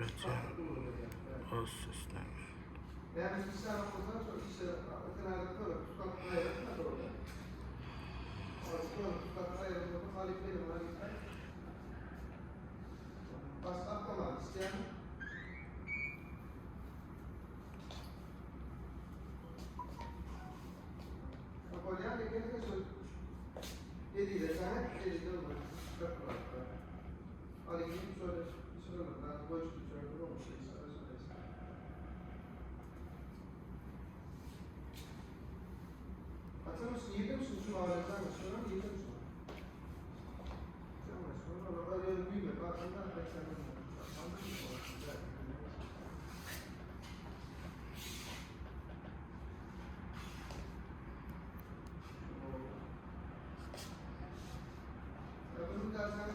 üretim, öz sistemi. Yani bir tane ondan sonra işte ötelerde böyle tutaklı ayrılma da orada. Tutaklı ayrılma Halif benim Halif'ten. Başka atlamak isteyen Napolyon da kendine söz dediğiyle sen hep elinde olur. Tutaklı Halif'in şöyle bir şey olur. Ben bu açık bir şey olmuş. Hatırlıyor musun? Yedi misin şu aletler mi? Sonra yedi misin? Sonra öyle büyüme. Baktığında beklemem. Bunu dersen